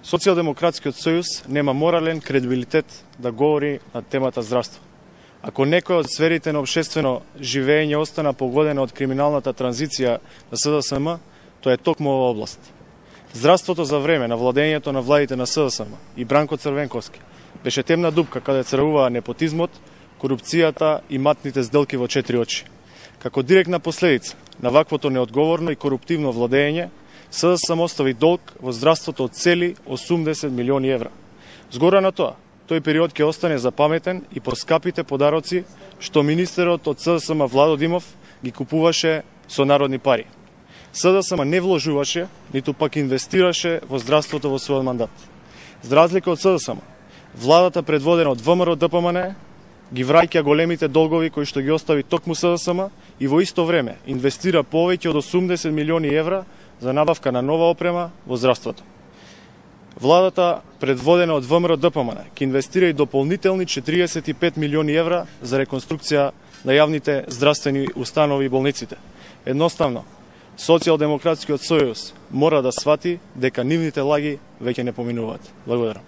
Социјалдемократскиот сојуз нема морален кредибилитет да говори на темата здравство. Ако некој од сферите на општествено живење остана погодена од криминалната транзиција на СДСМ, тоа е токму ова област. Здравството за време на владењето на владите на СДСМ и Бранко Црвенковски беше темна дупка каде црвуваа непотизмот, корупцијата и матните сделки во 4 очи. Како директна последица на ваквото неодговорно и коруптивно владење, СДСМ остави долг во здравството од цели 80 милиони евра. Згора на тоа, тој период ќе остане запаметен и по скапите подароци што министерот од СДСМ Владо Димов ги купуваше со народни пари. СДСМ не вложуваше, ниту пак инвестираше во здравството во својот мандат. За разлика од СДСМ, владата предводена од ВМРО ДПМН ги враќа големите долгови кои што ги остави токму СДСМ и во исто време инвестира повеќе од 80 милиони евра за набавка на нова опрема во здравството. Владата, предводена од ВМРО ДПМН, ќе инвестира и дополнителни 45 милиони евра за реконструкција на јавните здравствени установи и болниците. Едноставно, Социјалдемократскиот сојуз мора да свати дека нивните лаги веќе не поминуваат. Благодарам.